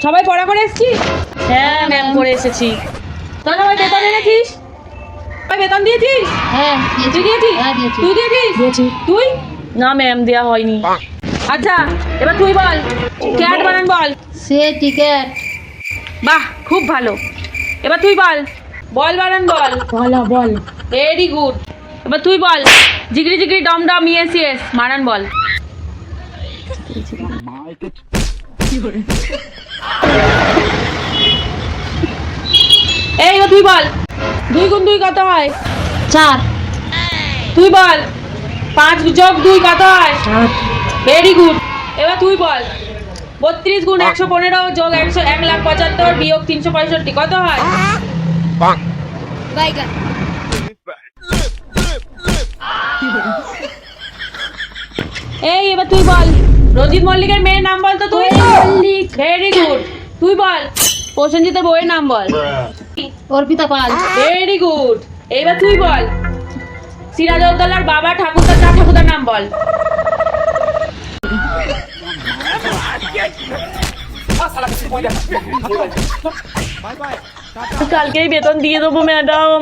সবাই পড়া করে এসেছিস? হ্যাঁ ম্যাম করে এসেছি। তোরা সবাই বেতন এনেছিস? সবাই বেতন দিয়েছিস? হ্যাঁ তুই দিয়েছিস? তুই দিয়েছিস? তুই? না ম্যাম দেওয়া হয়নি। আচ্ছা, এবার তুই বল, ক্যাট বানান বল। সে টিকেট। বাহ, খুব ভালো। এবার তুই বল, বল বানান বল। বল। Very good. এবার তুই বল, জিগরি জিগরি ডম ডম ইয়েস ইয়েস বানান বল। এই এবার তুই বল, 2 গুণ 2 কত হয়? 4। তুই বল, 5 যোগ 2 কত হয়? 7। Very good. এবার তুই বল, 32 গুণ 115 যোগ 1,75,000 বিয়োগ 365 কত হয়? এই এবার তুই বল, রঞ্জিত মল্লিকের মেয়ের নাম বল তো তুই। মল্লিক। Very good. তুই বল, প্রসেনজিতের বউয়ের নাম বল। অর্পিতা পাল। Very good. এবার তুই বল, সিরাজউদ্দৌলার বাবা ঠাকুরদার ঠাকুরদার নাম বল। কালকেই বেতন দিয়ে দেবো ম্যাডাম।